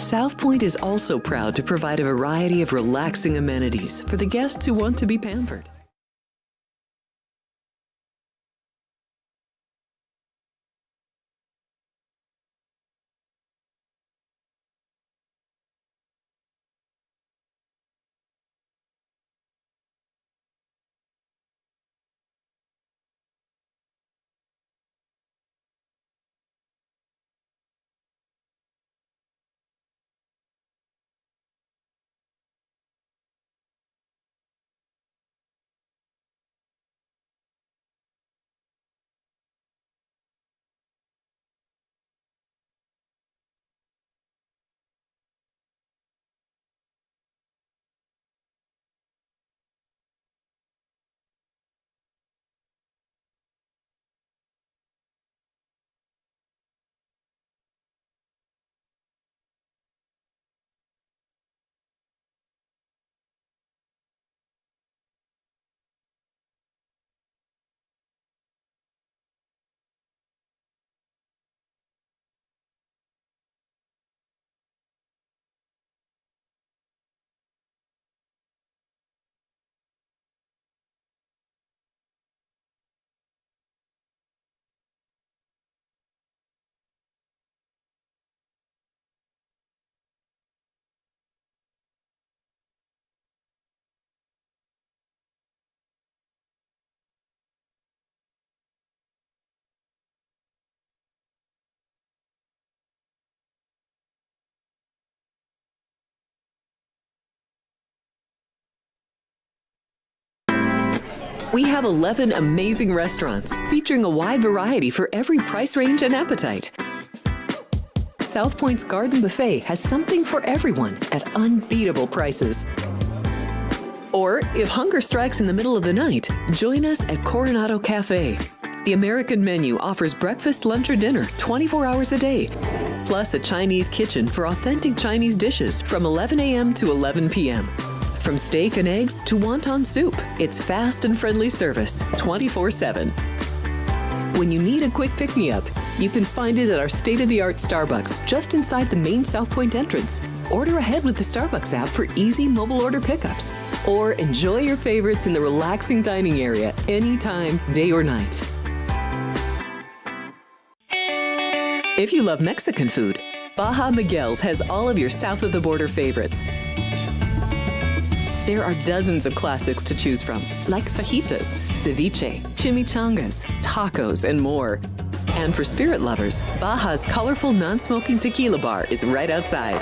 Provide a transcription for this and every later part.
South Point is also proud to provide a variety of relaxing amenities for the guests who want to be pampered. We have 11 amazing restaurants featuring a wide variety for every price range and appetite. South Point's Garden Buffet has something for everyone at unbeatable prices. Or, if hunger strikes in the middle of the night, join us at Coronado Cafe. The American menu offers breakfast, lunch, or dinner 24 hours a day, plus a Chinese kitchen for authentic Chinese dishes from 11 a.m. to 11 p.m. From steak and eggs to wonton soup, it's fast and friendly service 24/7. When you need a quick pick-me-up, you can find it at our state-of-the-art Starbucks just inside the main South Point entrance. Order ahead with the Starbucks app for easy mobile order pickups. Or enjoy your favorites in the relaxing dining area anytime, day or night. If you love Mexican food, Baja Miguel's has all of your south-of-the-border favorites. There are dozens of classics to choose from, like fajitas, ceviche, chimichangas, tacos, and more. And for spirit lovers, Baja's colorful non-smoking tequila bar is right outside.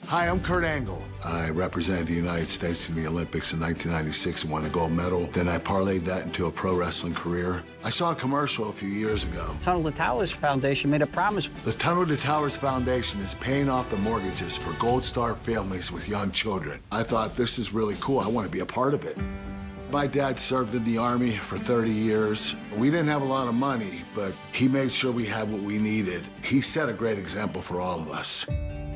Hi, I'm Kurt Angle. I represented the United States in the Olympics in 1996 and won a gold medal. Then I parlayed that into a pro wrestling career. I saw a commercial a few years ago. Tunnel to Towers Foundation made a promise. The Tunnel to Towers Foundation is paying off the mortgages for Gold Star families with young children. I thought, this is really cool. I want to be a part of it. My dad served in the Army for 30 years. We didn't have a lot of money, but he made sure we had what we needed. He set a great example for all of us.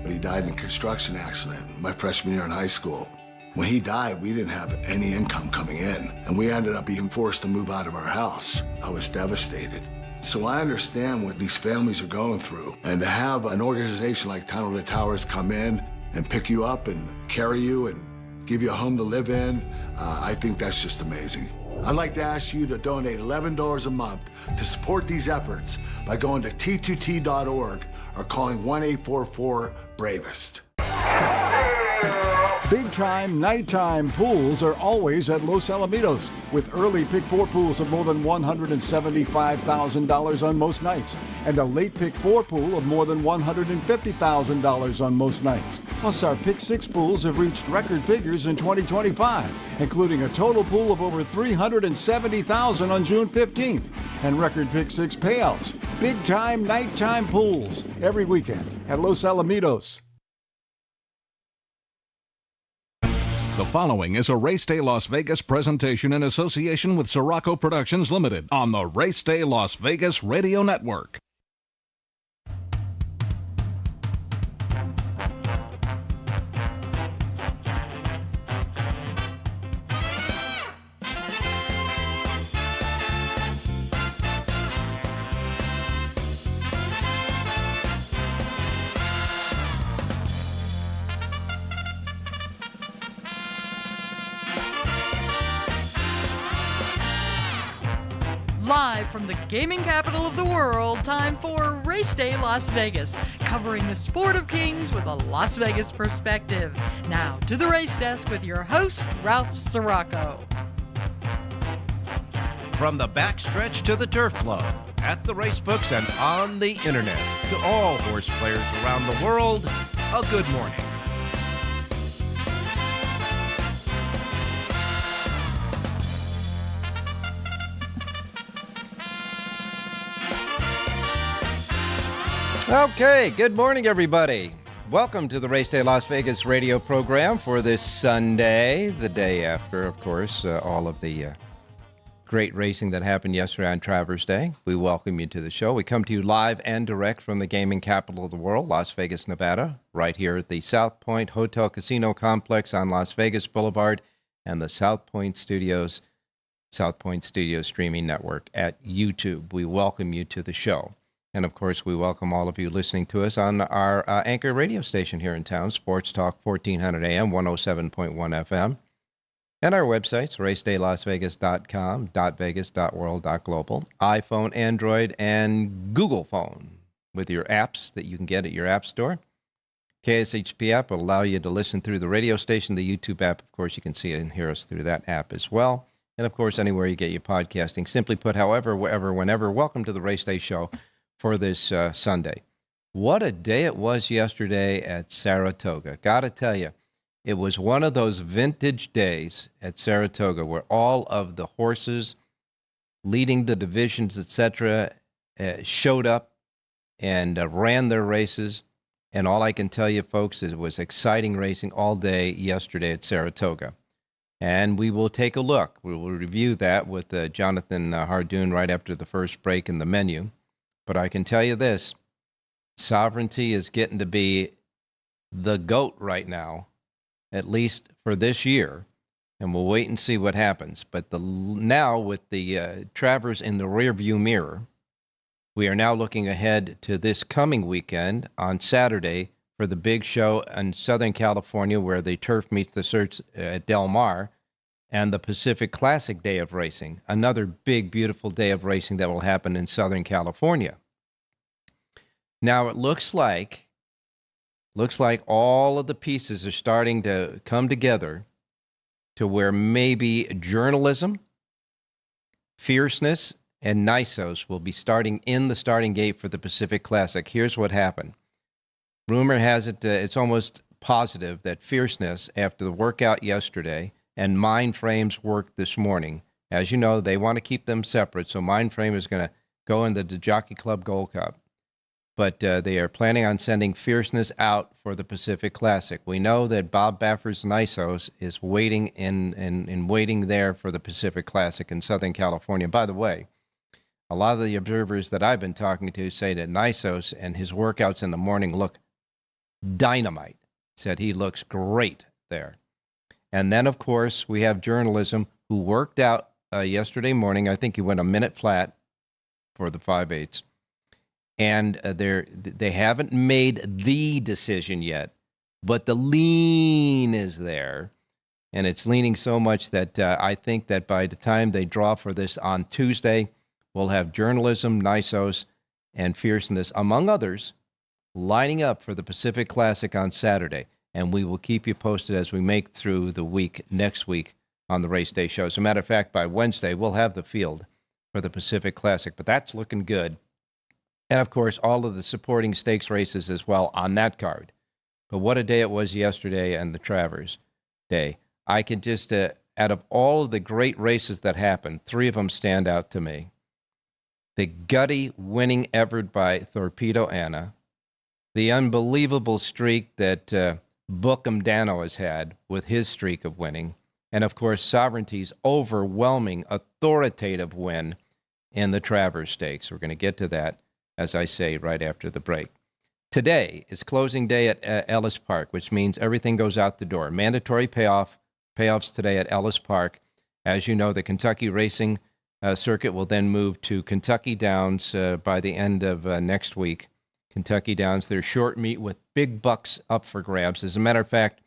He died in a construction accident my freshman year in high school. When he died, we didn't have any income coming in, and we ended up being forced to move out of our house. I was devastated. So I understand what these families are going through, and to have an organization like Tunnel to Towers come in and pick you up and carry you and give you a home to live in, I think that's just amazing. I'd like to ask you to donate $11 a month to support these efforts by going to t2t.org or calling 1-844-BRAVEST. Big-time nighttime pools are always at Los Alamitos, with early Pick 4 pools of more than $175,000 on most nights, and a late Pick 4 pool of more than $150,000 on most nights. Plus, our Pick 6 pools have reached record figures in 2025, including a total pool of over $370,000 on June 15th, and record Pick 6 payouts. Big-time nighttime pools every weekend at Los Alamitos. The following is a Race Day Las Vegas presentation in association with Siraco Productions Limited on the Race Day Las Vegas Radio Network. Live from the gaming capital of the world, time for Race Day Las Vegas, covering the sport of kings with a Las Vegas perspective. Now to the race desk with your host, Ralph Siraco. From the backstretch to the turf club, at the racebooks and on the internet, to all horse players around the world, a good morning. Okay, good morning, everybody. Welcome to the Race Day Las Vegas radio program for this Sunday, the day after, of course, all of the great racing that happened yesterday on Travers Day. We welcome you to the show. We come to you live and direct from the gaming capital of the world, Las Vegas, Nevada, right here at the South Point Hotel Casino Complex on Las Vegas Boulevard and the South Point Studios streaming network at YouTube. We welcome you to the show. And, of course, we welcome all of you listening to us on our anchor radio station here in town, Sports Talk 1400 AM, 107.1 FM. And our websites, racedaylasvegas.com, .vegas, .world, .global, iPhone, Android, and Google phone with your apps that you can get at your app store. KSHP app will allow you to listen through the radio station. The YouTube app, of course, you can see and hear us through that app as well. And, of course, anywhere you get your podcasting. Simply put, however, wherever, whenever, welcome to the Race Day Show for this Sunday. What a day it was yesterday at Saratoga. Got to tell you, it was one of those vintage days at Saratoga where all of the horses leading the divisions, etc., showed up and ran their races. And all I can tell you, folks, is it was exciting racing all day yesterday at Saratoga. And we will take a look. We will review that with Jonathan Hardoon right after the first break in the menu. But I can tell you this, Sovereignty is getting to be the GOAT right now, at least for this year, and we'll wait and see what happens. But now with the Travers in the rearview mirror, we are now looking ahead to this coming weekend on Saturday for the big show in Southern California where the turf meets the surf at Del Mar, and the Pacific Classic Day of Racing, another big, beautiful day of racing that will happen in Southern California. Now, it looks like all of the pieces are starting to come together to where maybe journalism, fierceness, and Nysos will be starting in the starting gate for the Pacific Classic. Here's what happened. Rumor has it, it's almost positive that fierceness, after the workout yesterday, and Mindframe's work this morning. As you know, they want to keep them separate, so Mindframe is going to go into the Jockey Club Gold Cup. But they are planning on sending Fierceness out for the Pacific Classic. We know that Bob Baffer's Nysos is waiting in waiting there for the Pacific Classic in Southern California. By the way, a lot of the observers that I've been talking to say that Nysos and his workouts in the morning look dynamite. Said he looks great there. And then, of course, we have journalism who worked out yesterday morning. I think he went a minute flat for the 5/8. And they haven't made the decision yet, but the lean is there. And it's leaning so much that I think that by the time they draw for this on Tuesday, we'll have journalism, Nysos, and fierceness, among others, lining up for the Pacific Classic on Saturday. And we will keep you posted as we make through the week next week on the Race Day Show. As a matter of fact, by Wednesday, we'll have the field for the Pacific Classic, but that's looking good. And, of course, all of the supporting stakes races as well on that card. But what a day it was yesterday and the Travers Day. I can just, out of all of the great races that happened, 3 of them stand out to me. The gutty winning effort by Torpedo Anna, the unbelievable streak that Bookham Dano has had with his streak of winning, and, of course, Sovereignty's overwhelming, authoritative win in the Travers Stakes. We're going to get to that, as I say, right after the break. Today is closing day at Ellis Park, which means everything goes out the door. Mandatory payoffs today at Ellis Park. As you know, the Kentucky racing circuit will then move to Kentucky Downs by the end of next week. Kentucky Downs, their short meet with big bucks up for grabs. As a matter of fact,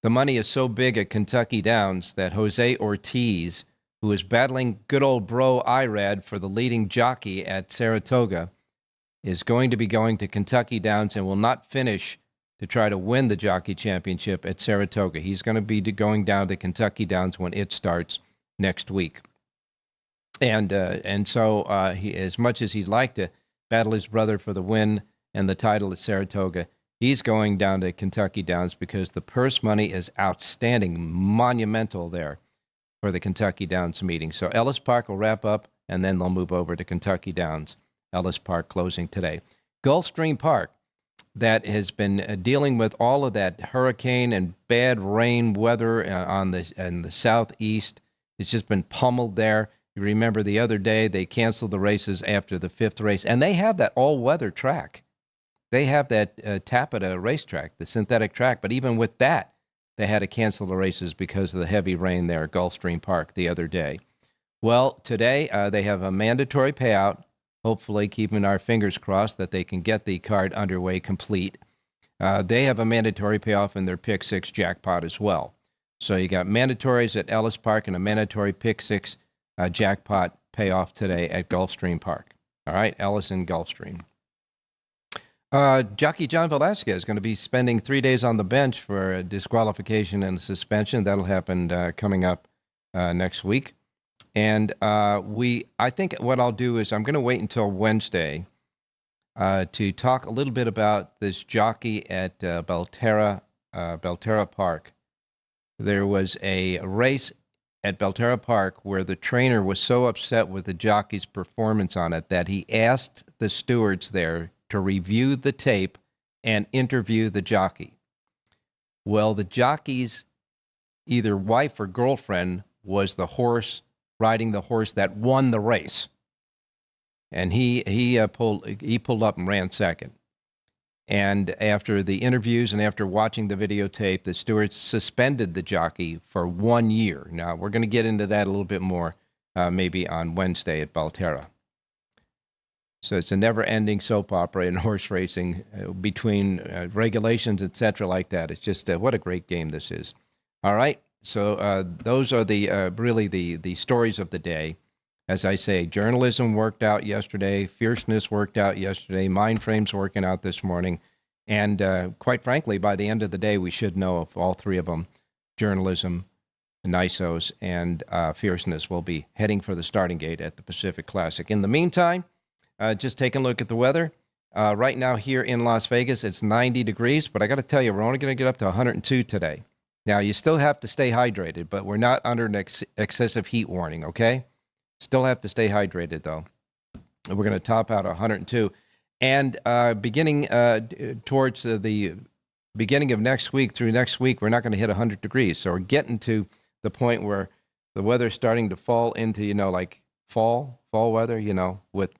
the money is so big at Kentucky Downs that Jose Ortiz who is battling good old bro Irad for the leading jockey at Saratoga, is going to be going to Kentucky Downs and will not finish to try to win the jockey championship at Saratoga. He's going to be going down to Kentucky Downs when it starts next week. And so he, as much as he'd like to battle his brother for the win and the title at Saratoga, he's going down to Kentucky Downs because the purse money is outstanding, monumental there for the Kentucky Downs meeting. So Ellis Park will wrap up, and then they'll move over to Kentucky Downs. Ellis Park closing today. Gulfstream Park, that has been dealing with all of that hurricane and bad rain weather in the southeast. It's just been pummeled there. You remember the other day they canceled the races after the 5th race, and they have that all-weather track. They have that Tapeta racetrack, the synthetic track, but even with that, they had to cancel the races because of the heavy rain there at Gulfstream Park the other day. Well, today they have a mandatory payout, hopefully keeping our fingers crossed that they can get the card underway complete. They have a mandatory payoff in their Pick 6 jackpot as well. So you got mandatories at Ellis Park and a mandatory Pick 6 jackpot payoff today at Gulfstream Park. All right, Ellis and Gulfstream. Jockey John Velasquez is going to be spending 3 days on the bench for a disqualification and suspension. That'll happen coming up next week. And I think what I'll do is I'm going to wait until Wednesday to talk a little bit about this jockey at Belterra Park. There was a race at Belterra Park where the trainer was so upset with the jockey's performance on it that he asked the stewards there to review the tape and interview the jockey. Well, the jockey's either wife or girlfriend was the horse riding the horse that won the race. And he pulled up and ran second. And after the interviews and after watching the videotape, the stewards suspended the jockey for 1 year. Now, we're going to get into that a little bit more maybe on Wednesday at Belterra. So it's a never-ending soap opera in horse racing between regulations, etc., like that. It's just what a great game this is. All right, so those are really the stories of the day. As I say, journalism worked out yesterday, fierceness worked out yesterday, mind frames working out this morning, and quite frankly, by the end of the day, we should know of all three of them: journalism, NISOs, and fierceness will be heading for the starting gate at the Pacific Classic. In the meantime, just taking a look at the weather. Right now here in Las Vegas, it's 90 degrees, but I got to tell you, we're only going to get up to 102 today. Now, you still have to stay hydrated, but we're not under an excessive heat warning, okay? Still have to stay hydrated, though. We're going to top out 102. And beginning towards the beginning of next week through next week, we're not going to hit 100 degrees. So we're getting to the point where the weather's starting to fall into, like fall weather, with,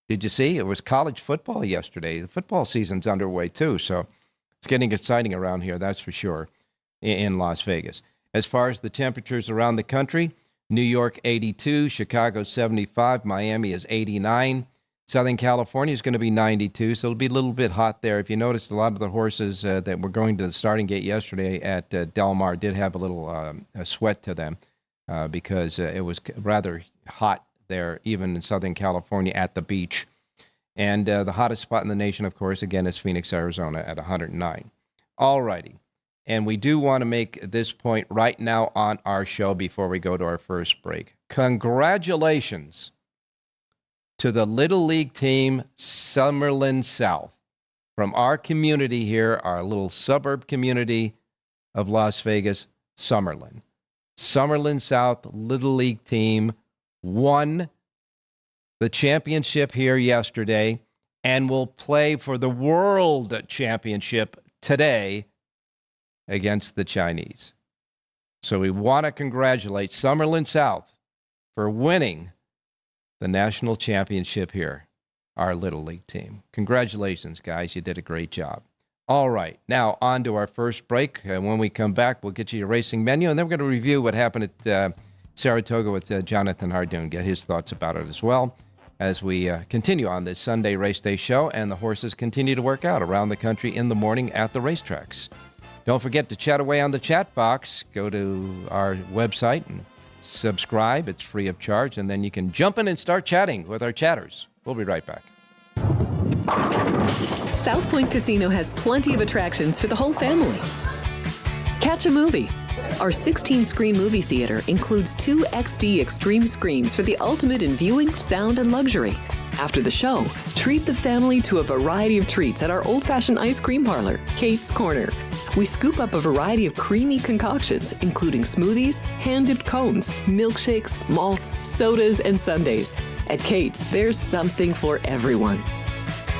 did you see? It was college football yesterday. The football season's underway, too. So it's getting exciting around here, that's for sure, in Las Vegas. As far as the temperatures around the country, New York 82, Chicago 75, Miami is 89. Southern California is going to be 92, so it'll be a little bit hot there. If you noticed, a lot of the horses that were going to the starting gate yesterday at Del Mar did have a little a sweat to them because it was rather hot there, even in Southern California at the beach. And the hottest spot in the nation, of course, again, is Phoenix, Arizona at 109. All righty. And we do want to make this point right now on our show before we go to our first break. Congratulations to the Little League team, Summerlin South, from our community here, our little suburb community of Las Vegas, Summerlin. Summerlin South Little League team won the championship here yesterday and will play for the World Championship today against the Chinese. So we want to congratulate Summerlin South for winning the national championship here, our Little League team. Congratulations, guys. You did a great job. All right, now on to our first break. When we come back, we'll get you your racing menu, and then we're going to review what happened at Saratoga with Jonathan Hardoon, get his thoughts about it as well as we continue on this Sunday Race Day show, and the horses continue to work out around the country in the morning at the racetracks. Don't forget to chat away on the chat box. Go to our website and subscribe. It's free of charge, and then you can jump in and start chatting with our chatters. We'll be right back. South Point Casino has plenty of attractions for the whole family. Catch a movie. Our 16-screen movie theater includes 2 XD Extreme screens for the ultimate in viewing, sound, and luxury. After the show, treat the family to a variety of treats at our old-fashioned ice cream parlor, Kate's Corner. We scoop up a variety of creamy concoctions, including smoothies, hand-dipped cones, milkshakes, malts, sodas, and sundaes. At Kate's, there's something for everyone.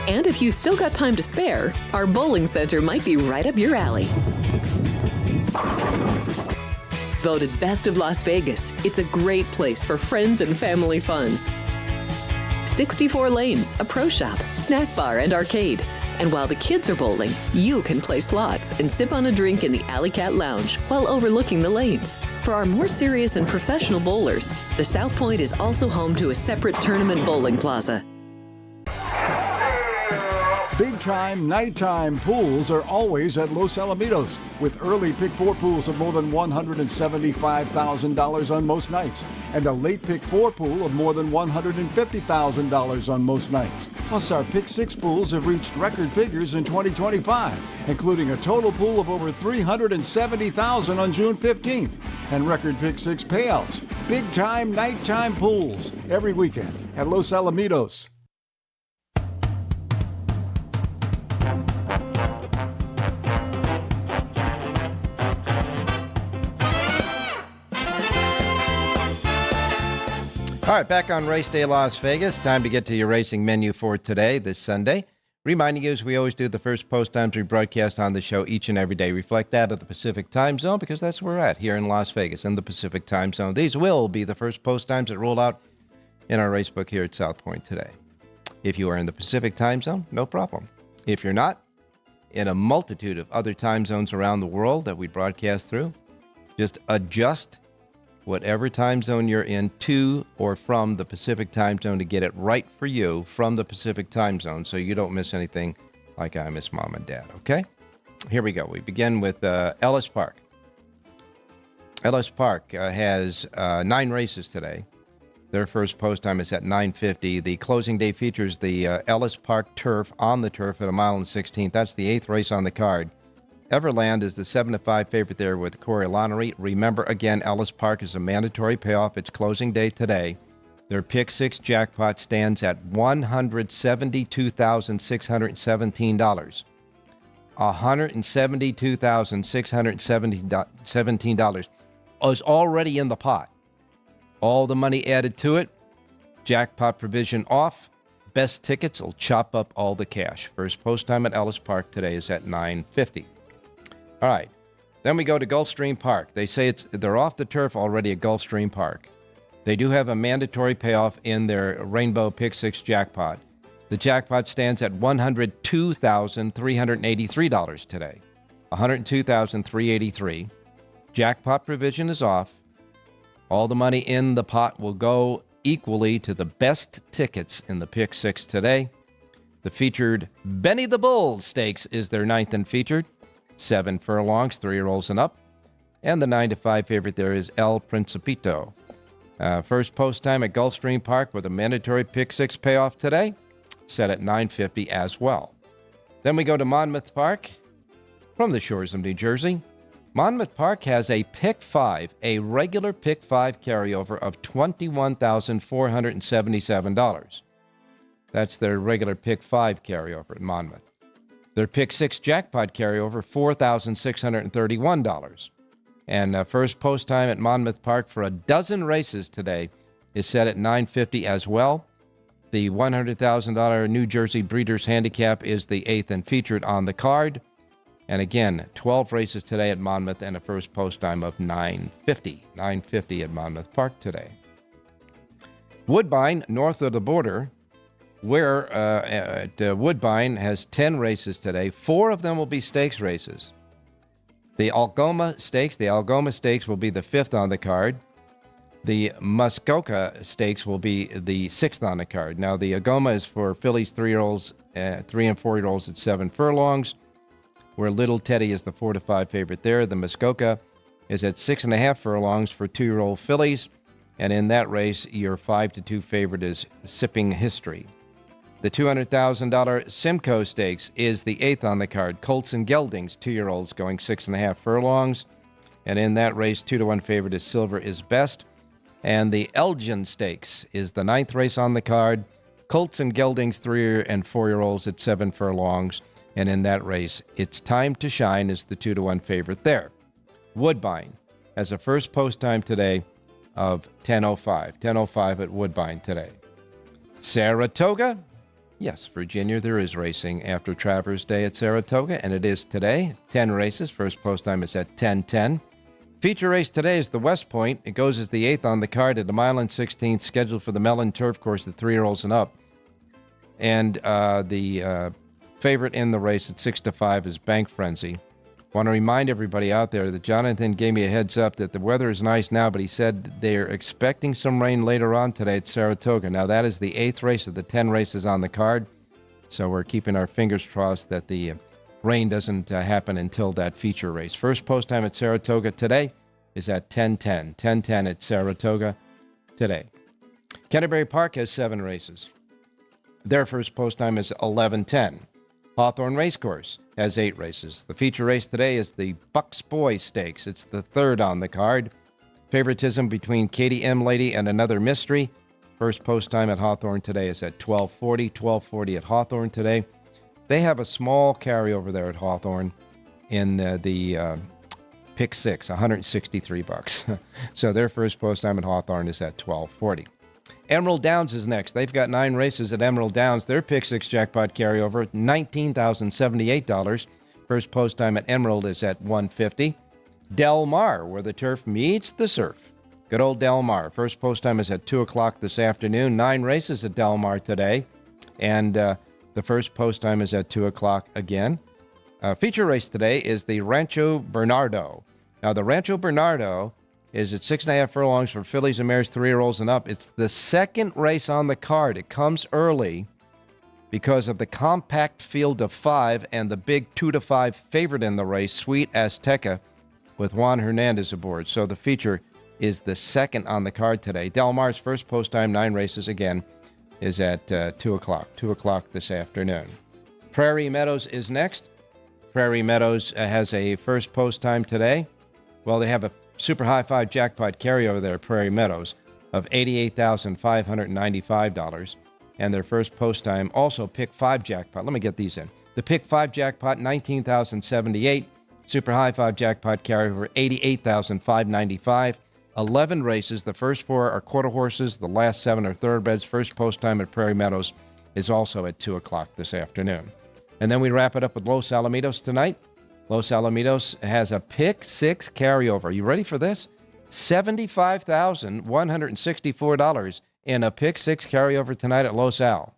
And if you've still got time to spare, our bowling center might be right up your alley. Voted Best of Las Vegas, it's a great place for friends and family fun. 64 lanes, a pro shop, snack bar, and arcade. And while the kids are bowling, you can play slots and sip on a drink in the Alley Cat Lounge while overlooking the lanes. For our more serious and professional bowlers, the South Point is also home to a separate tournament bowling plaza. Big-time, nighttime pools are always at Los Alamitos, with early Pick 4 pools of more than $175,000 on most nights, and a late Pick 4 pool of more than $150,000 on most nights. Plus, our Pick 6 pools have reached record figures in 2025, including a total pool of over $370,000 on June 15th, and record Pick 6 payouts. Big-time, nighttime pools every weekend at Los Alamitos. All right, back on Race Day Las Vegas. Time to get to your racing menu for today, this Sunday. Reminding you, as we always do, the first post times we broadcast on the show each and every day reflect that of the Pacific time zone, because that's where we're at here in Las Vegas, in the Pacific time zone. These will be the first post times that roll out in our race book here at South Point today. If you are in the Pacific time zone, no problem. If you're not, in a multitude of other time zones around the world that we broadcast through, just adjust whatever time zone you're in to or from the Pacific time zone to get it right for you from the Pacific time zone, so you don't miss anything like I miss Mom and Dad, okay? Here we go. We begin with Ellis Park. Ellis Park has 9 races today. Their first post time is at 9:50. The closing day features the Ellis Park Turf on the turf at 1 mile and 16th. That's the 8th race on the card. Everland is the 7-5 favorite there with Corey Lonery. Remember, again, Ellis Park is a mandatory payoff. It's closing day today. Their Pick 6 jackpot stands at $172,617. $172,617 is already in the pot. All the money added to it. Jackpot provision off. Best tickets will chop up all the cash. First post time at Ellis Park today is at 9:50. All right. Then we go to Gulfstream Park. They say they're off the turf already at Gulfstream Park. They do have a mandatory payoff in their Rainbow Pick 6 jackpot. The jackpot stands at $102,383 today. $102,383. Jackpot provision is off. All the money in the pot will go equally to the best tickets in the Pick 6 today. The featured Benny the Bull Stakes is their 9th and featured. 7 furlongs, 3-year-olds and up. And the 9-5 favorite there is El Principito. First post time at Gulfstream Park with a mandatory Pick 6 payoff today, set at 9:50 as well. Then we go to Monmouth Park from the shores of New Jersey. Monmouth Park has a Pick 5, a regular Pick 5 carryover of $21,477. That's their regular Pick 5 carryover at Monmouth. Their Pick 6 jackpot carryover, $4,631. And first post time at Monmouth Park for a dozen races today is set at 9:50 as well. The $100,000 New Jersey Breeders' Handicap is the 8th and featured on the card. And again, 12 races today at Monmouth and a first post time of 9:50. 9:50 at Monmouth Park today. Woodbine, north of the border, where Woodbine has 10 races today. 4 of them will be stakes races. The Algoma Stakes will be the 5th on the card. The Muskoka Stakes will be the 6th on the card. Now, the Algoma is for fillies, 3-year-olds, 3 and 4-year-olds at 7 furlongs, where Little Teddy is the 4-5 favorite there. The Muskoka is at 6.5 furlongs for 2-year-old fillies. And in that race, your 5-2 favorite is Sipping History. The $200,000 Simcoe Stakes is the 8th on the card. Colts and Geldings, 2-year-olds going 6.5 furlongs. And in that race, 2-1 favorite is Silver is Best. And the Elgin Stakes is the 9th race on the card. Colts and Geldings, 3 and 4-year-olds at 7 furlongs. And in that race, It's Time to Shine is the 2-1 favorite there. Woodbine has a first post time today of 10:05. 10:05 at Woodbine today. Saratoga. Yes, Virginia, there is racing after Travers Day at Saratoga, and it is today. 10 races. First post time is at 10:10. Feature race today is the West Point. It goes as the 8th on the card at a mile and 16th, scheduled for the Mellon Turf Course, the 3-year-olds and up. And the favorite in the race at 6-5 is Bank Frenzy. Want to remind everybody out there that Jonathan gave me a heads up that the weather is nice now, but he said they're expecting some rain later on today at Saratoga. Now, that is the 8th race of the 10 races on the card, so we're keeping our fingers crossed that the rain doesn't happen until that feature race. First post time at Saratoga today is at 10:10. 10:10 at Saratoga today. Canterbury Park has 7 races. Their first post time is 11:10. Hawthorne Racecourse has 8 races. The feature race today is the Bucks Boy Stakes. It's the 3rd on the card. Favoritism between Katie M. Lady and Another Mystery. First post time at Hawthorne today is at 12:40. 12:40 at Hawthorne today. They have a small carryover there at Hawthorne in the pick 6, $163. So their first post time at Hawthorne is at 12:40. Emerald Downs is next. They've got 9 races at Emerald Downs. Their pick 6 jackpot carryover, $19,078. First post time at Emerald is at $150. Del Mar, where the turf meets the surf. Good old Del Mar. First post time is at 2 o'clock this afternoon. 9 races at Del Mar today. And the first post time is at 2 o'clock again. Feature race today is the Rancho Bernardo. Now, the Rancho Bernardo is at 6.5 furlongs for fillies and mares, 3-year-olds and up. It's the 2nd race on the card. It comes early because of the compact field of 5 and the big 2-5 favorite in the race, Sweet Azteca, with Juan Hernandez aboard. So the feature is the 2nd on the card today. Del Mar's first post time, 9 races again, is at 2 o'clock. 2 o'clock this afternoon. Prairie Meadows is next. Prairie Meadows has a first post time today. Well, they have a Super High 5 jackpot carryover there at Prairie Meadows of $88,595. And their first post time also pick 5 jackpot. Let me get these in. The pick 5 jackpot, $19,078. Super High 5 jackpot carryover, $88,595. 11 races. The first 4 are quarter horses. The last 7 are thoroughbreds. First post time at Prairie Meadows is also at 2 o'clock this afternoon. And then we wrap it up with Los Alamitos tonight. Los Alamitos has a pick 6 carryover. You ready for this? $75,164 in a pick 6 carryover tonight at Los Al.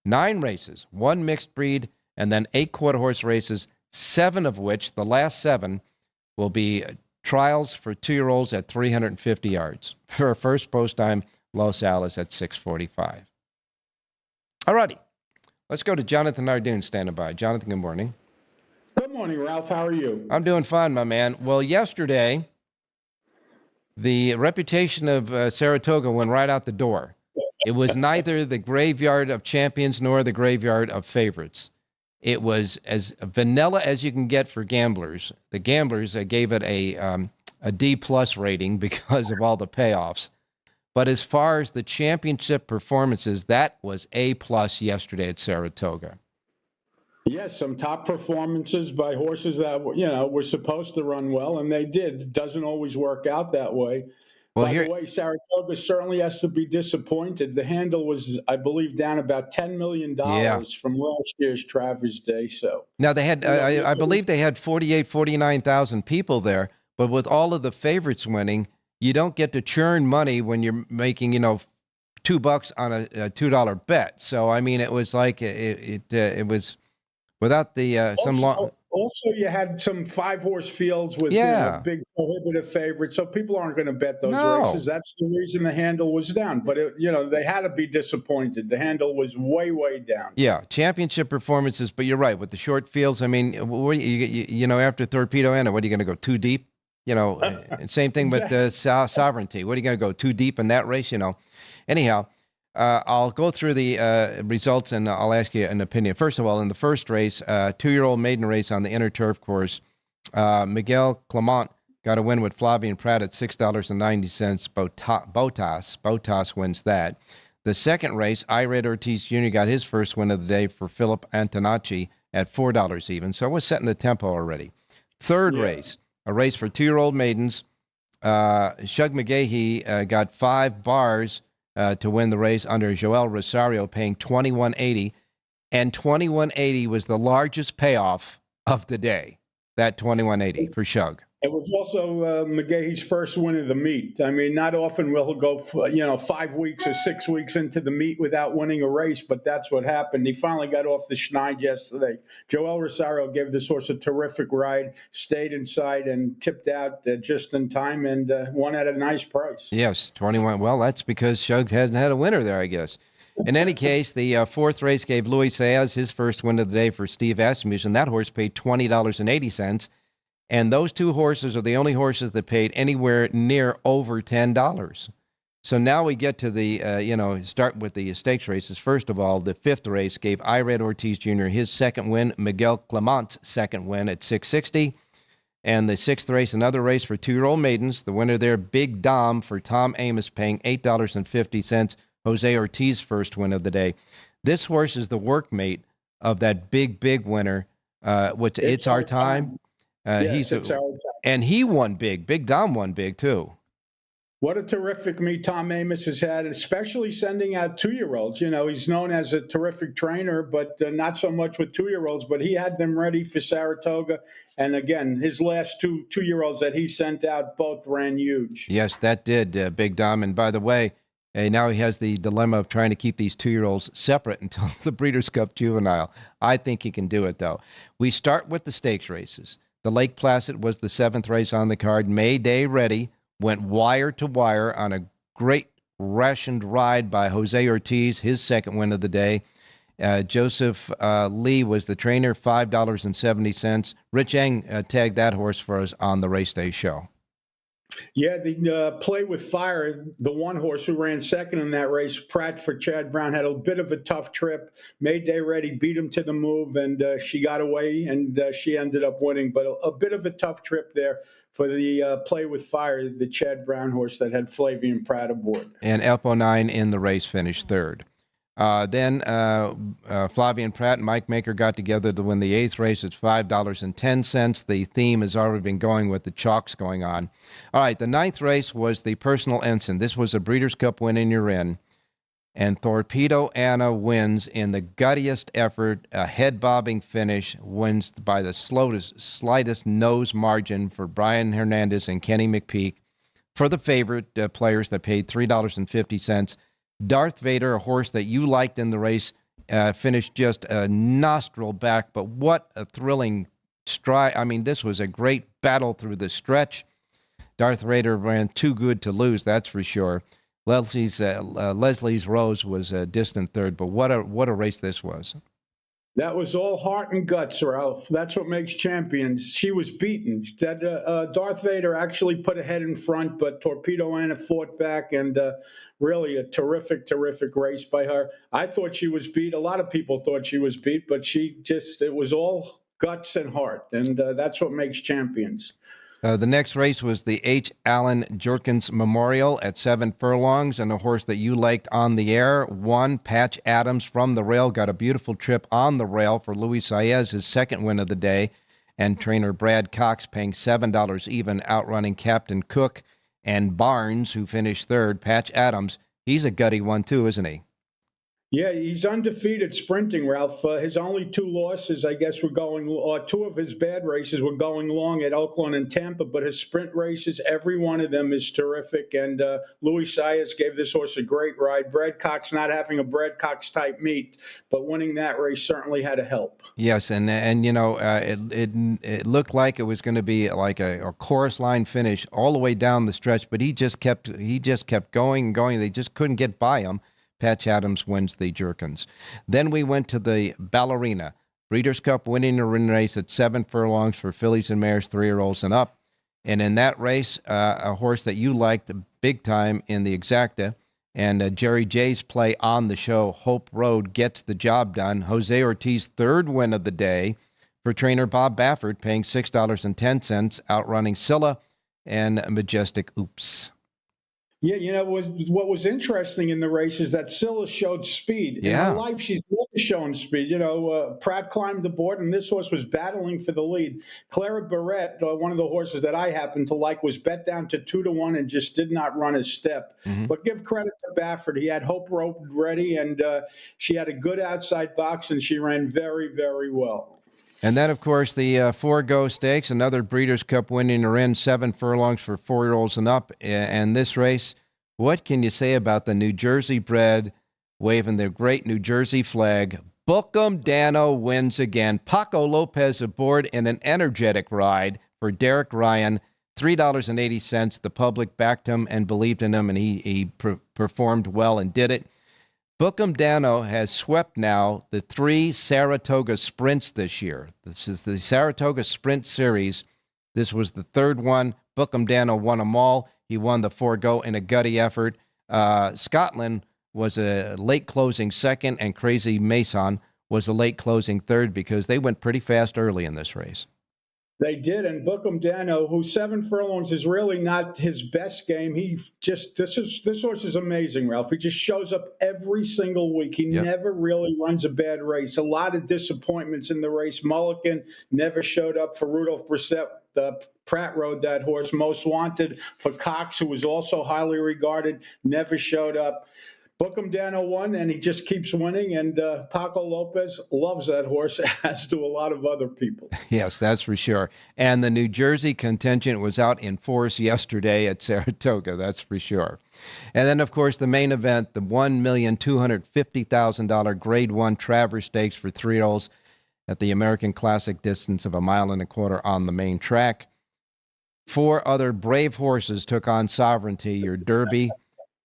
9 races, 1 mixed breed, and then 8 quarter horse races, 7 of which, the last 7, will be trials for 2-year-olds at 350 yards. For first post time, Los Al is at 6:45. All righty. Let's go to Jonathan Ardoon standing by. Jonathan, good morning. Good morning, Ralph. How are you? I'm doing fine, my man. Well, yesterday, the reputation of Saratoga went right out the door. It was neither the graveyard of champions nor the graveyard of favorites. It was as vanilla as you can get for gamblers. The gamblers gave it a D+ rating because of all the payoffs. But as far as the championship performances, that was A+ yesterday at Saratoga. Yes, some top performances by horses that were supposed to run well, and they did. It doesn't always work out that way. Well, By the way, Saratoga certainly has to be disappointed. The handle was, I believe, down about $10 million from last year's Travers Day. So now they had, I believe they had 49,000 people there, but with all of the favorites winning, you don't get to churn money when you're making, $2 on a $2 bet. So, I mean, it was like, it was without the, Also, you had some 5-horse fields with big prohibitive favorites, so people aren't going to bet those races. That's the reason the handle was down. But they had to be disappointed. The handle was way, way down. Yeah, championship performances. But you're right with the short fields. I mean, after Torpedo Anna, what are you going to go too deep? Same thing with Sovereignty. What are you going to go too deep in that race? Anyhow, I'll go through the results and I'll ask you an opinion. First of all, in the first race, 2-year-old maiden race on the inner turf course, Miguel Clement got a win with Flavien Prat at $6.90. Botas wins that. The second race, Irad Ortiz Jr. got his first win of the day for Philip Antonacci at $4 even. So we're setting the tempo already. Third race, a race for 2-year-old maidens. Shug McGahee got 5 bars to win the race under Joel Rosario, paying $21.80. And $21.80 was the largest payoff of the day, that $21.80 for Shug. It was also McGahee's first win of the meet. I mean, not often will he go, 5 weeks or 6 weeks into the meet without winning a race, but that's what happened. He finally got off the schneid yesterday. Joel Rosario gave this horse a terrific ride, stayed inside and tipped out just in time and won at a nice price. Yes, 21. Well, that's because Shug hasn't had a winner there, I guess. In any case, the fourth race gave Luis Saez his first win of the day for Steve Asmussen. That horse paid $20.80. And those 2 horses are the only horses that paid anywhere near over $10. So now we get to the, start with the stakes races. First of all, the fifth race gave Irad Ortiz Jr. his second win, Miguel Clement's second win at $6.60. And the sixth race, another race for 2-year-old maidens. The winner there, Big Dom for Tom Amos, paying $8.50. Jose Ortiz first win of the day. This horse is the workmate of that big winner. It's Our Time. And he won big. Big Dom won big, too. What a terrific meet Tom Amos has had, especially sending out 2-year-olds. He's known as a terrific trainer, but not so much with 2-year-olds. But he had them ready for Saratoga. And again, his last 2-year-olds that he sent out both ran huge. Yes, that did, Big Dom. And by the way, now he has the dilemma of trying to keep these 2-year-olds separate until the Breeders' Cup Juvenile. I think he can do it, though. We start with the stakes races. The Lake Placid was the 7th race on the card. May Day Ready went wire to wire on a great rationed ride by Jose Ortiz, his second win of the day. Joseph Lee was the trainer, $5.70. Rich Eng tagged that horse for us on the race day show. Yeah, the Play with Fire, the one horse who ran second in that race, Pratt for Chad Brown, had a bit of a tough trip. Made Day Ready, beat him to the move, and she got away, and she ended up winning. But a bit of a tough trip there for the Play with Fire, the Chad Brown horse that had Flavien Prat aboard. And Elpo 9 in the race finished third. Then Flavien Prat and Mike Maker got together to win the 8th race at $5.10. The theme has already been going with the chalks going on. All right, the 9th race was the Personal Ensign. This was a Breeders' Cup win in your in. And Torpedo Anna wins in the guttiest effort, a head-bobbing finish, wins by the slightest nose margin for Brian Hernandez and Kenny McPeak. For the favorite players that paid $3.50. Darth Vader, a horse that you liked in the race, finished just a nostril back, but what a thrilling stride. I mean, this was a great battle through the stretch. Darth Vader ran too good to lose, that's for sure. Leslie's Rose was a distant third, but what a race this was. That was all heart and guts, Ralph. That's what makes champions. She was beaten. That Darth Vader actually put a head in front, but Torpedo Anna fought back, and really a terrific race by her. I thought she was beat. A lot of people thought she was beat, but it was all guts and heart, and that's what makes champions. The next race was the H. Allen Jerkins Memorial at 7 furlongs, and a horse that you liked on the air won. Patch Adams from the rail got a beautiful trip on the rail for Luis Saez, his second win of the day, and trainer Brad Cox paying $7 even, outrunning Captain Cook and Barnes, who finished third. Patch Adams, he's a gutty one too, isn't he? Yeah, he's undefeated sprinting, Ralph. His only 2 losses, I guess, 2 of his bad races were going long at Oakland and Tampa, but his sprint races, every one of them is terrific. And Luis Saez gave this horse a great ride. Brad Cox not having a Brad Cox type meet, but winning that race certainly had to help. Yes, and it looked like it was going to be like a chorus line finish all the way down the stretch, but he just kept going and going. They just couldn't get by him. Patch Adams wins the Jerkins. Then we went to the Ballerina. Breeders' Cup winning a race at 7 furlongs for fillies and mares, 3-year-olds and up. And in that race, a horse that you liked big time in the Exacta, and Jerry J's play on the show, Hope Road, gets the job done. Jose Ortiz, third win of the day for trainer Bob Baffert, paying $6.10, outrunning Scylla and Majestic Oops. Yeah, what was interesting in the race is that Scylla showed speed. Yeah. In her life, she's never shown speed. Pratt climbed the board, and this horse was battling for the lead. Clara Barrett, one of the horses that I happen to like, was bet down to 2-1 and just did not run a step. Mm-hmm. But give credit to Baffert. He had Hope Rope ready, and she had a good outside box, and she ran very, very well. And then, of course, the Four-Go Stakes, another Breeders' Cup winning in 7 furlongs for 4-year-olds and up. And this race, what can you say about the New Jersey bred waving the great New Jersey flag? Bookham Dano wins again. Paco Lopez aboard in an energetic ride for Derek Ryan. $3.80. The public backed him and believed in him, and he performed well and did it. Bookham Dano has swept now the 3 Saratoga Sprints this year. This is the Saratoga Sprint Series. This was the third one. Bookham Dano won them all. He won the Four-Go in a gutty effort. Scotland was a late closing second, and Crazy Mason was a late closing third because they went pretty fast early in this race. They did, and Bookham Dano, who 7 furlongs is really not his best game. This horse is amazing, Ralph. He just shows up every single week. He never really runs a bad race. A lot of disappointments in the race. Mulligan never showed up for Rudolph Brissett. Pratt rode that horse. Most Wanted for Cox, who was also highly regarded, never showed up. Bookham Dano won, and he just keeps winning, and Paco Lopez loves that horse, as do a lot of other people. Yes, that's for sure. And the New Jersey contingent was out in force yesterday at Saratoga, that's for sure. And then, of course, the main event, the $1,250,000 Grade 1 Travers Stakes for 3-year-olds at the American Classic distance of 1.25 miles on the main track. 4 other brave horses took on Sovereignty, your Derby,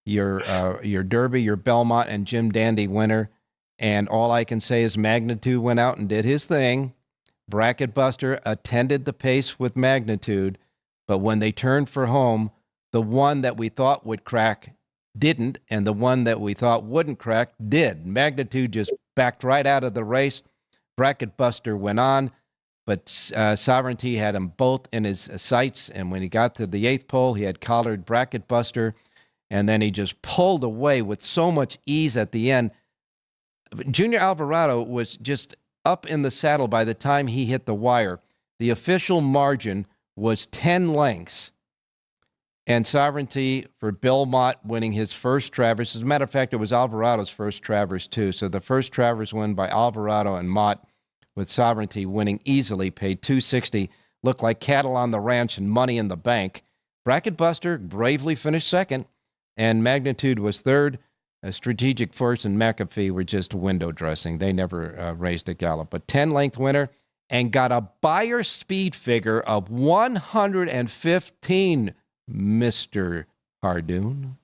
your Belmont, and Jim Dandy winner. And all I can say is Magnitude went out and did his thing. Bracket Buster attended the pace with Magnitude, but when they turned for home, the one that we thought would crack didn't, and the one that we thought wouldn't crack did. Magnitude just backed right out of the race. Bracket Buster went on, but Sovereignty had them both in his sights, and when he got to the 8th pole, he had collared Bracket Buster, and then he just pulled away with so much ease at the end. Junior Alvarado was just up in the saddle by the time he hit the wire. The official margin was 10 lengths. And Sovereignty for Belmont winning his first Travers. As a matter of fact, it was Alvarado's first Travers, too. So the first Travers win by Alvarado and Mott, with Sovereignty winning easily, paid $260. Looked like cattle on the ranch and money in the bank. Bracket Buster bravely finished second, and Magnitude was third. Strategic Force and McAfee were just window dressing. They never raised a gallop. But 10-length winner, and got a buyer speed figure of 115, Mr. Hardoon.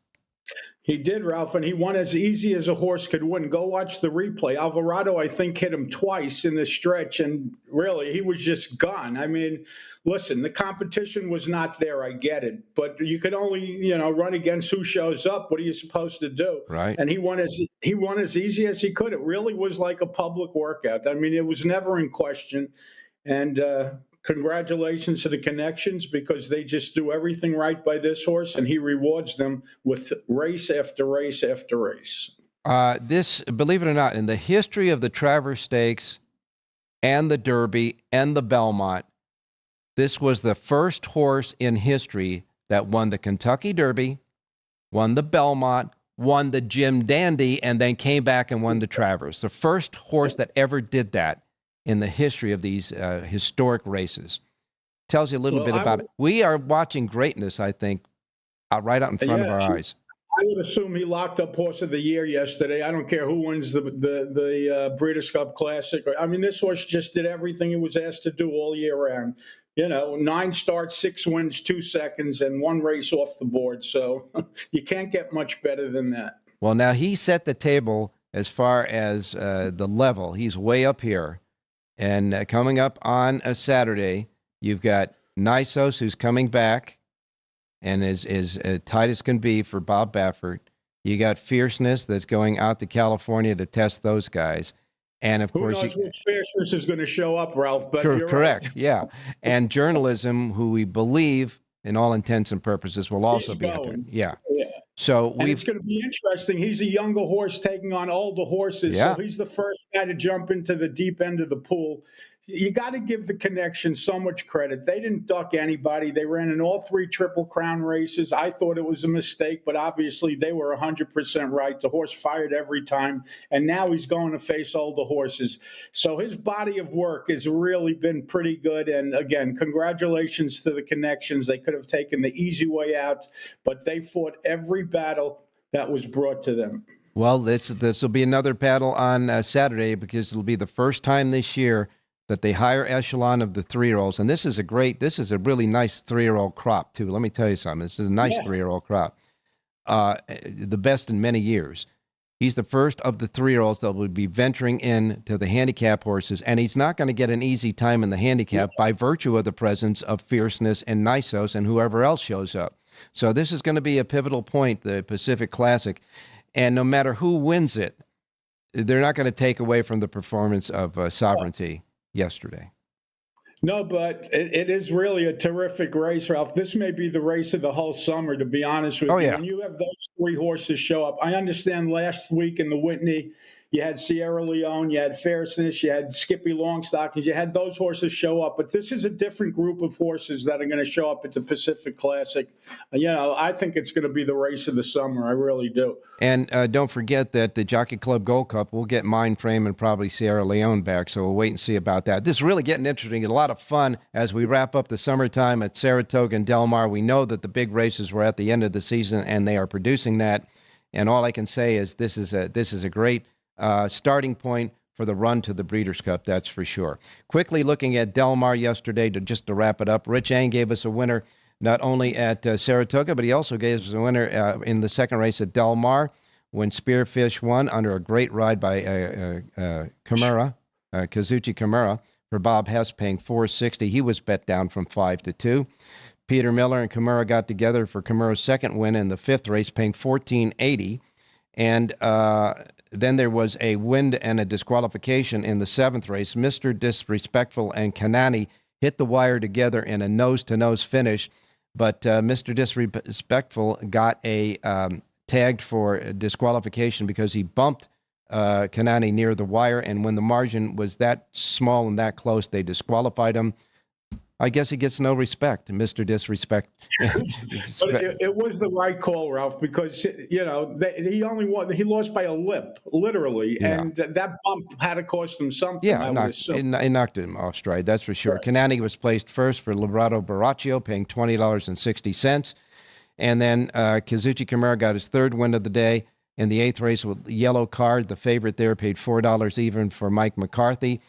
He did, Ralph, and he won as easy as a horse could win. Go watch the replay. Alvarado, I think, hit him twice in the stretch, and really, he was just gone. I mean, listen, the competition was not there. I get it, but you could only, run against who shows up. What are you supposed to do? Right. And he won as easy as he could. It really was like a public workout. I mean, it was never in question, and congratulations to the Connections, because they just do everything right by this horse, and he rewards them with race after race after race. This, believe it or not, in the history of the Travers Stakes and the Derby and the Belmont, this was the first horse in history that won the Kentucky Derby, won the Belmont, won the Jim Dandy, and then came back and won the Travers. The first horse that ever did that in the history of these historic races. Tells you a little bit about it. We are watching greatness, I think, right out in front of our eyes. I would assume he locked up Horse of the Year yesterday. I don't care who wins the Breeders' Cup Classic. I mean, this horse just did everything he was asked to do all year round. 9 starts, 6 wins, 2 seconds, and 1 race off the board. So you can't get much better than that. Well, now he set the table as far as the level. He's way up here. And coming up on a Saturday, you've got Nisos, who's coming back and is tight as can be for Bob Baffert. You got Fierceness that's going out to California to test those guys. And, of course, who knows which Fierceness is going to show up, Ralph, but you're correct, right. yeah. And Journalism, who we believe, in all intents and purposes, will also be up there. Yeah. So it's going to be interesting. He's a younger horse taking on older horses, so he's the first guy to jump into the deep end of the pool. You got to give the connection so much credit. They didn't duck anybody. They ran in all 3 Triple Crown races. I thought it was a mistake, but obviously they were 100% right. The horse fired every time, and now he's going to face older horses. So his body of work has really been pretty good. And again, congratulations to the connections. They could have taken the easy way out, but they fought every battle that was brought to them. Well, this will be another battle on Saturday, because it'll be the first time this year that they higher echelon of the 3-year-olds. And this is a really nice 3-year-old crop, too. Let me tell you something. This is a nice 3-year-old crop. The best in many years. He's the first of the 3-year-olds that will be venturing into the handicap horses, and he's not going to get an easy time in the handicap by virtue of the presence of Fierceness and Nisos and whoever else shows up. So this is going to be a pivotal point, the Pacific Classic. And no matter who wins it, they're not going to take away from the performance of Sovereignty yesterday. No, but it is really a terrific race, Ralph. This may be the race of the whole summer, to be honest with you. Yeah. When you have those 3 horses show up, I understand last week in the Whitney, you had Sierra Leone, you had Fierceness, you had Skippy Longstockings, you had those horses show up. But this is a different group of horses that are going to show up at the Pacific Classic. I think it's going to be the race of the summer. I really do. And don't forget that the Jockey Club Gold Cup will get Mindframe and probably Sierra Leone back, so we'll wait and see about that. This is really getting interesting. A lot of fun as we wrap up the summertime at Saratoga and Del Mar. We know that the big races were at the end of the season, and they are producing that. And all I can say is this is a great starting point for the run to the Breeders' Cup, that's for sure. Quickly looking at Del Mar yesterday, just to wrap it up, Rich Eng gave us a winner not only at Saratoga, but he also gave us a winner in the second race at Del Mar when Spearfish won under a great ride by Kimura, Kazuchi Kimura, for Bob Hess, paying $460. He was bet down from 5 to 2. Peter Miller and Kimura got together for Kimura's second win in the 5th race, paying $1480. And then there was a wind and a disqualification in the 7th race. Mr. Disrespectful and Kanani hit the wire together in a nose-to-nose finish, but Mr. Disrespectful got a tagged for disqualification because he bumped Kanani near the wire, and when the margin was that small and that close, they disqualified him. I guess he gets no respect, Mr. Disrespect. But it was the right call, Ralph, because he lost by a lip, literally, and that bump had to cost him something. It knocked him off stride, that's for sure. Right. Kanani was placed first for Librado Baraccio, paying $20.60, and then Kazuchi Kimura got his 3rd win of the day in the 8th race with Yellow Card. The favorite there paid $4 even for Mike McCarthy.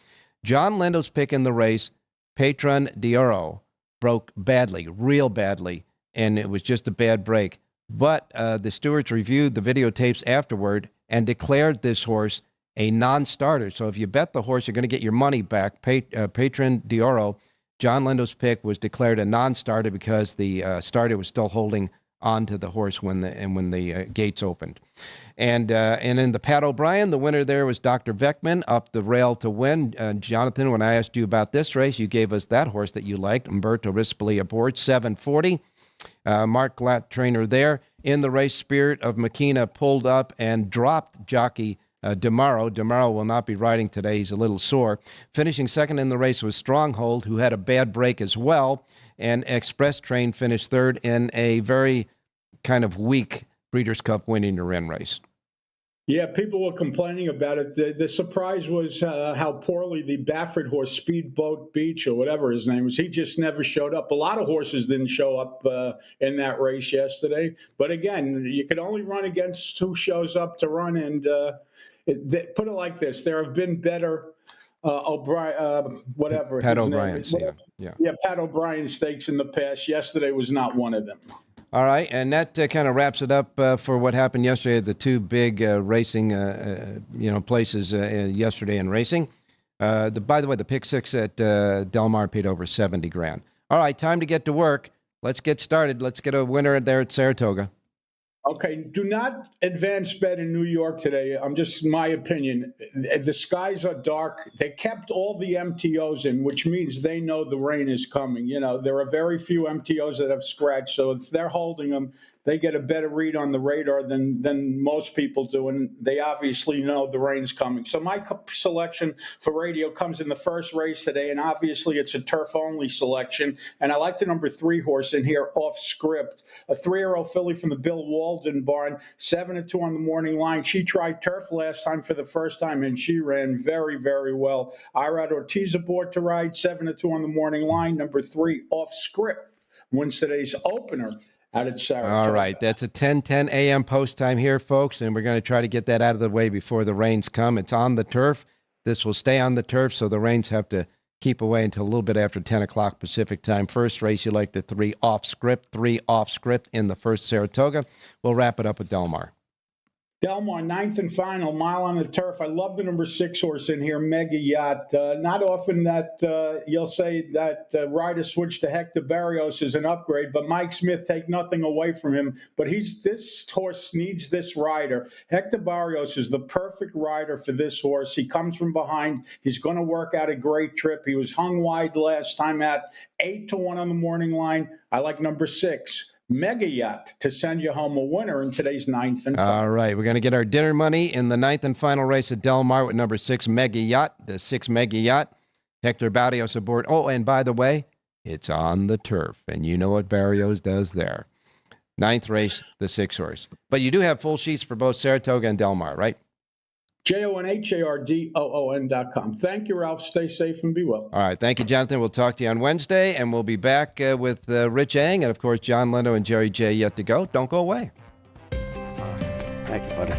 John Lindo's pick in the race, Patron d'Oro, broke badly, real badly, and it was just a bad break. But the stewards reviewed the videotapes afterward and declared this horse a non-starter. So if you bet the horse, you're going to get your money back. Patron d'Oro, John Lindo's pick, was declared a non-starter because the starter was still holding on to the horse when the gates opened. And in the Pat O'Brien, the winner there was Dr. Veckman, up the rail to win. Jonathan, when I asked you about this race, you gave us that horse that you liked, Umberto Rispoli aboard, $740. Mark Glatt, trainer there. In the race, Spirit of Makina pulled up and dropped jockey DeMauro. DeMauro will not be riding today. He's a little sore. Finishing second in the race was Stronghold, who had a bad break as well. And Express Train finished 3rd in a very kind of weak Breeders' Cup winning the Wren race. Yeah, people were complaining about it. The surprise was how poorly the Baffert horse, Speedboat Beach or whatever his name was, he just never showed up. A lot of horses didn't show up in that race yesterday. But again, you can only run against who shows up to run. And put it like this, there have been better O'Brien, whatever. Pat O'Brien, yeah, Pat O'Brien stakes in the past. Yesterday was not one of them. All right, and that kind of wraps it up for what happened yesterday at the 2 big racing, places yesterday in racing. By the way, the pick 6 at Del Mar paid over $70,000. All right, time to get to work. Let's get started. Let's get a winner there at Saratoga. Okay, do not advance bet in New York today. I'm just my opinion. The skies are dark. They kept all the MTOs in, which means they know the rain is coming. You know, there are very few MTOs that have scratched, so if they're holding them, they get a better read on the radar than most people do, and they obviously know the rain's coming. So my selection for radio comes in the first race today, and obviously it's a turf-only selection. And I like the number 3 horse in here, Off Script, a 3-year-old filly from the Bill Walden barn, 7-2 on the morning line. She tried turf last time for the first time, and she ran very, very well. Irad Ortiz aboard to ride, 7-2 on the morning line. Number 3, Off Script, wins today's opener. All right, that's a 10:10 a.m. post time here, folks, and we're going to try to get that out of the way before the rains come. It's on the turf. This will stay on the turf, so the rains have to keep away until a little bit after 10 o'clock Pacific time. First race, you like the 3 Off Script in the first Saratoga. We'll wrap it up with Del Mar. Del Mar, 9th and final, mile on the turf. I love the number 6 horse in here, Mega Yacht. Not often that you'll say that rider switch to Hector Barrios is an upgrade, but Mike Smith, take nothing away from him. But this horse needs this rider. Hector Barrios is the perfect rider for this horse. He comes from behind. He's going to work out a great trip. He was hung wide last time at 8-1 on the morning line. I like number 6. Mega Yacht to send you home a winner in today's 9th and final. All right, we're going to get our dinner money in the 9th and final race at Del Mar with number 6 Mega Yacht, the 6 Mega Yacht. Hector Barrios aboard. Oh, and by the way, it's on the turf, and you know what Barrios does there. 9th race, the 6 horse. But you do have full sheets for both Saratoga and Del Mar, right? JONHARDOON.com. Thank you, Ralph. Stay safe and be well. All right. Thank you, Jonathan. We'll talk to you on Wednesday, and we'll be back with Rich Ang and, of course, John Leno and Jerry J yet to go. Don't go away. Thank you, buddy.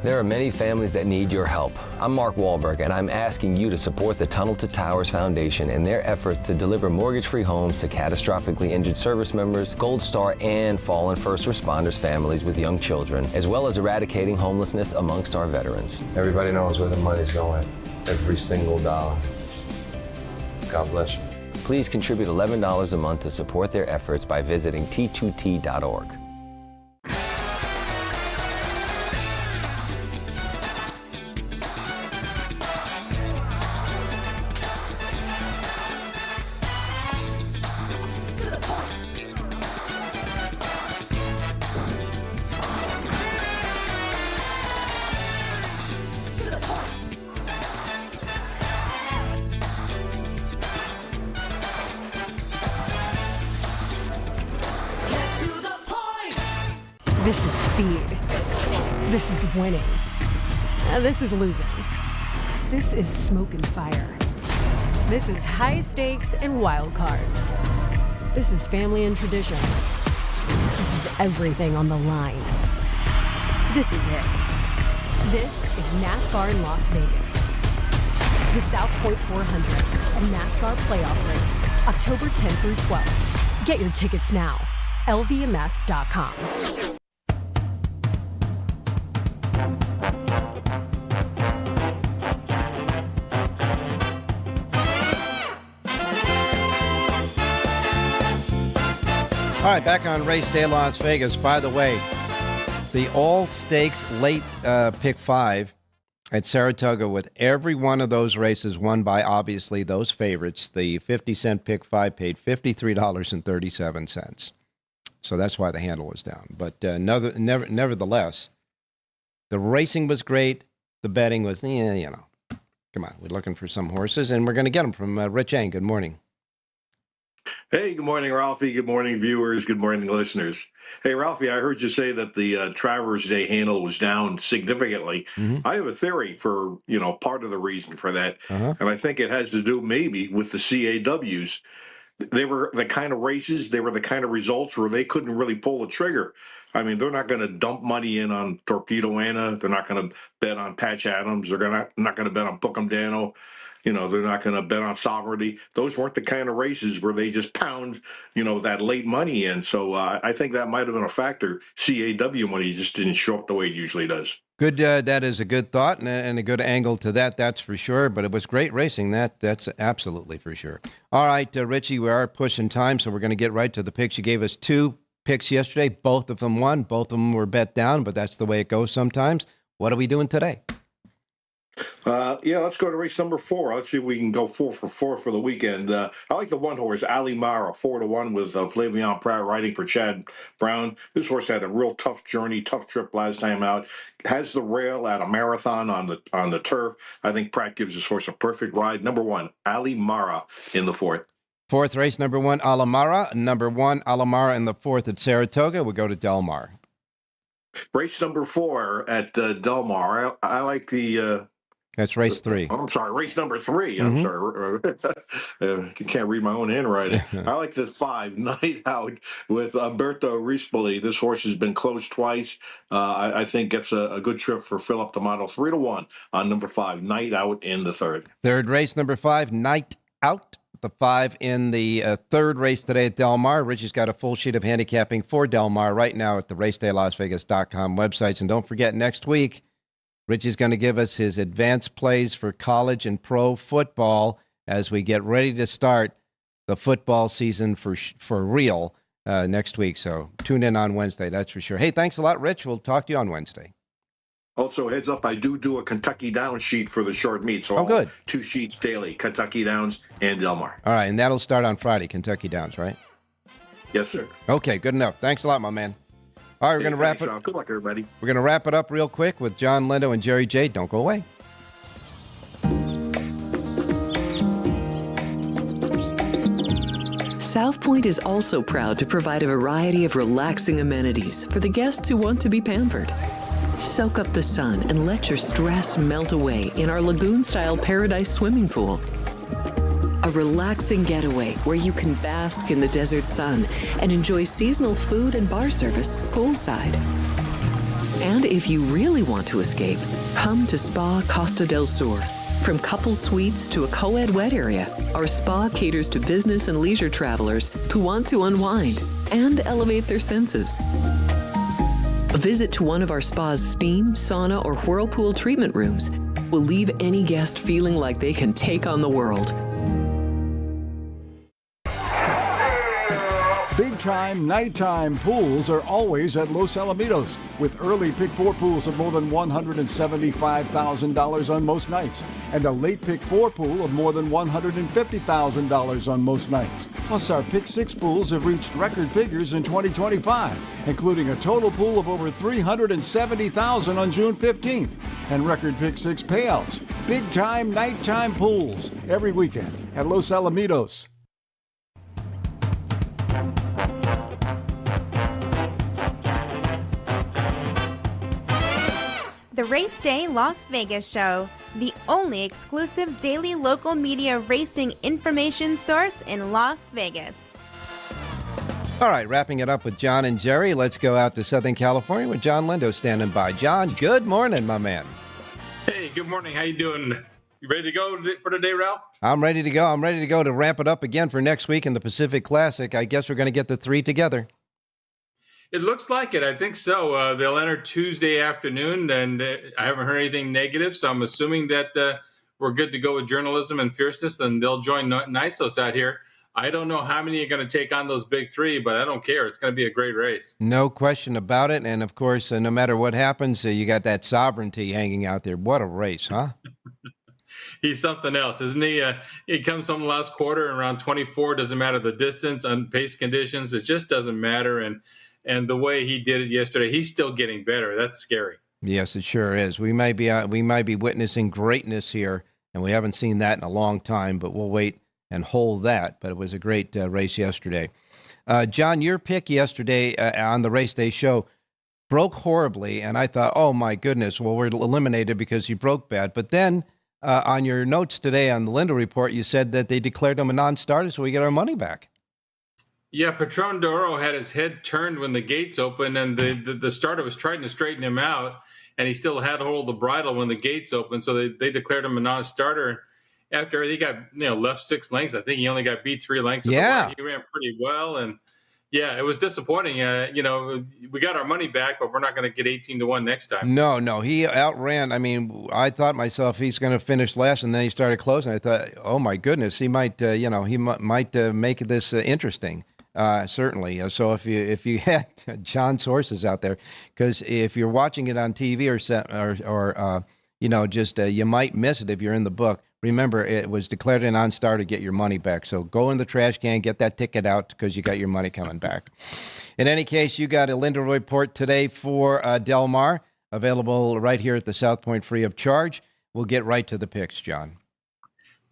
There are many families that need your help. I'm Mark Wahlberg, and I'm asking you to support the Tunnel to Towers Foundation in their efforts to deliver mortgage-free homes to catastrophically injured service members, Gold Star, and fallen first responders families with young children, as well as eradicating homelessness amongst our veterans. Everybody knows where the money's going. Every single dollar. God bless you. Please contribute $11 a month to support their efforts by visiting t2t.org. This is speed. This is winning. This is losing. This is smoke and fire. This is high stakes and wild cards. This is family and tradition. This is everything on the line. This is it. This is NASCAR in Las Vegas. The South Point 400, a NASCAR playoff race, October 10th through 12th. Get your tickets now. LVMS.com. All right, back on Race Day Las Vegas. By the way, the all-stakes late pick 5 at Saratoga, with every one of those races won by, obviously, those favorites. The 50-cent pick 5 paid $53.37. So that's why the handle was down. But nevertheless, the racing was great. The betting was, come on, we're looking for some horses, and we're going to get them from Rich Ang. Good morning. Hey, good morning, Ralphie. Good morning, viewers. Good morning, listeners. Hey, Ralphie, I heard you say that the Travers Day handle was down significantly. Mm-hmm. I have a theory for, part of the reason for that. Uh-huh. And I think it has to do maybe with the CAWs. They were the kind of races, they were the kind of results where they couldn't really pull the trigger. I mean, they're not going to dump money in on Torpedo Anna. They're not going to bet on Patch Adams. They're not going to bet on Bookham Dano. They're not going to bet on Sovereignty. Those weren't the kind of races where they just pound, that late money in. So I think that might have been a factor. CAW money just didn't show up the way it usually does. Good. That is a good thought and a good angle to that. That's for sure. But it was great racing. That's absolutely for sure. All right, Richie, we are pushing time, so we're going to get right to the picks. You gave us 2 picks yesterday. Both of them won. Both of them were bet down, but that's the way it goes sometimes. What are we doing today? Let's go to race number 4. Let's see if we can go 4 for 4 for the weekend. I like the 1 horse, Ali Mara, 4-1 with Flavion Pratt riding for Chad Brown. This horse had a real tough journey, tough trip last time out. Has the rail at a marathon on the turf. I think Pratt gives this horse a perfect ride. Number 1, Ali Mara in the 4th. 4th race, number 1, Alamara. Number 1, Alamara in the 4th at Saratoga. We go to Del Mar. Race number 4 at Del Mar. I like the... That's race 3. I'm sorry, race number 3. I'm sorry. I can't read my own handwriting. I like the 5, Night Out, with Umberto Rispoli. This horse has been closed twice. I think gets a good trip for Philip D'Amato. 3-1 on number 5, Night Out in the 3rd. 3rd race, number 5, Night Out. The 5 in the 3rd race today at Del Mar. Richie's got a full sheet of handicapping for Del Mar right now at the racedaylasvegas.com websites. And don't forget, next week, Richie's going to give us his advanced plays for college and pro football as we get ready to start the football season for real next week. So tune in on Wednesday, that's for sure. Hey, thanks a lot, Rich. We'll talk to you on Wednesday. Also, heads up, I do a Kentucky Downs sheet for the short meet. So good. 2 sheets daily, Kentucky Downs and Del Mar. All right, and that'll start on Friday, Kentucky Downs, right? Yes, sir. Okay, good enough. Thanks a lot, my man. All right, we're going to wrap it. Sean. Good luck, everybody. We're going to wrap it up real quick with John Lindo and Jerry J. Don't go away. South Point is also proud to provide a variety of relaxing amenities for the guests who want to be pampered. Soak up the sun and let your stress melt away in our lagoon-style Paradise swimming pool. A relaxing getaway where you can bask in the desert sun and enjoy seasonal food and bar service poolside. And if you really want to escape, come to Spa Costa del Sur. From couple suites to a co-ed wet area, our spa caters to business and leisure travelers who want to unwind and elevate their senses. A visit to one of our spa's steam, sauna, or whirlpool treatment rooms will leave any guest feeling like they can take on the world. Big-time, nighttime pools are always at Los Alamitos, with early Pick 4 pools of more than $175,000 on most nights, and a late Pick 4 pool of more than $150,000 on most nights. Plus, our Pick 6 pools have reached record figures in 2025, including a total pool of over $370,000 on June 15th, and record Pick 6 payouts. Big-time, nighttime pools every weekend at Los Alamitos. The Race Day Las Vegas Show, the only exclusive daily local media racing information source in Las Vegas. All right, wrapping it up with John and Jerry, let's go out to Southern California with John Lindo standing by. John, good morning, my man. Hey, good morning. How you doing? You ready to go for today, Ralph? I'm ready to go. I'm ready to go to ramp it up again for next week in the Pacific Classic. I guess we're going to get the 3 together. It looks like it. I think so. They'll enter Tuesday afternoon, and I haven't heard anything negative, so I'm assuming that we're good to go with journalism and fierceness, and they'll join Nisos out here. I don't know how many are going to take on those big 3, but I don't care. It's going to be a great race. No question about it. And, of course, no matter what happens, you got that sovereignty hanging out there. What a race, huh? He's something else, isn't he? He comes from the last quarter and around 24. Doesn't matter the distance, on pace conditions. It just doesn't matter. And the way he did it yesterday, he's still getting better. That's scary. Yes, it sure is. We might be witnessing greatness here, and we haven't seen that in a long time, but we'll wait and hold that. But it was a great race yesterday. John, your pick yesterday on the Race Day show broke horribly, and I thought, oh, my goodness, well, we're eliminated because you broke bad. But then on your notes today on the Lindo Report, you said that they declared him a non-starter, so we get our money back. Yeah, Patron D'Oro had his head turned when the gates opened, and the starter was trying to straighten him out, and he still had hold of the bridle when the gates opened, so they declared him a non-starter. After he got left 6 lengths, I think he only got beat 3 lengths. Yeah, he ran pretty well, and Yeah, it was disappointing. We got our money back, but we're not going to get 18-1 next time. No, he outran. I mean, I thought myself he's going to finish last, and then he started closing. I thought, oh my goodness, he might, might make this interesting. Certainly. So if you had John's horses out there, because if you're watching it on TV or you might miss it if you're in the book. Remember, it was declared a non-starter. Get your money back. So go in the trash can, get that ticket out because you got your money coming back. In any case, you got a Linda report today for Del Mar, available right here at the South Point free of charge. We'll get right to the picks, John.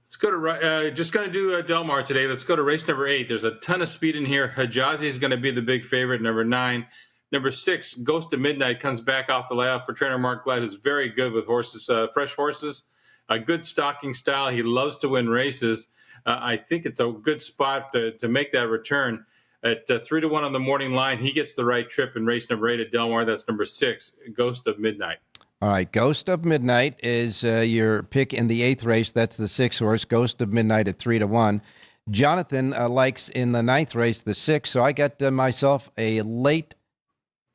Let's go to just going to do Del Mar today. Let's go to race number 8. There's a ton of speed in here. Hijazi is going to be the big favorite. Number 9. Number 6, Ghost of Midnight comes back off the layout for trainer Mark Glad, who's very good with horses, fresh horses. A good stalking style. He loves to win races. I think it's a good spot to make that return. At 3-1 on the morning line, he gets the right trip in race number 8 at Del Mar. That's number 6, Ghost of Midnight. All right, Ghost of Midnight is your pick in the 8th race. That's the 6th horse, Ghost of Midnight at 3-1. Jonathan likes in the 9th race the 6, so I got myself a late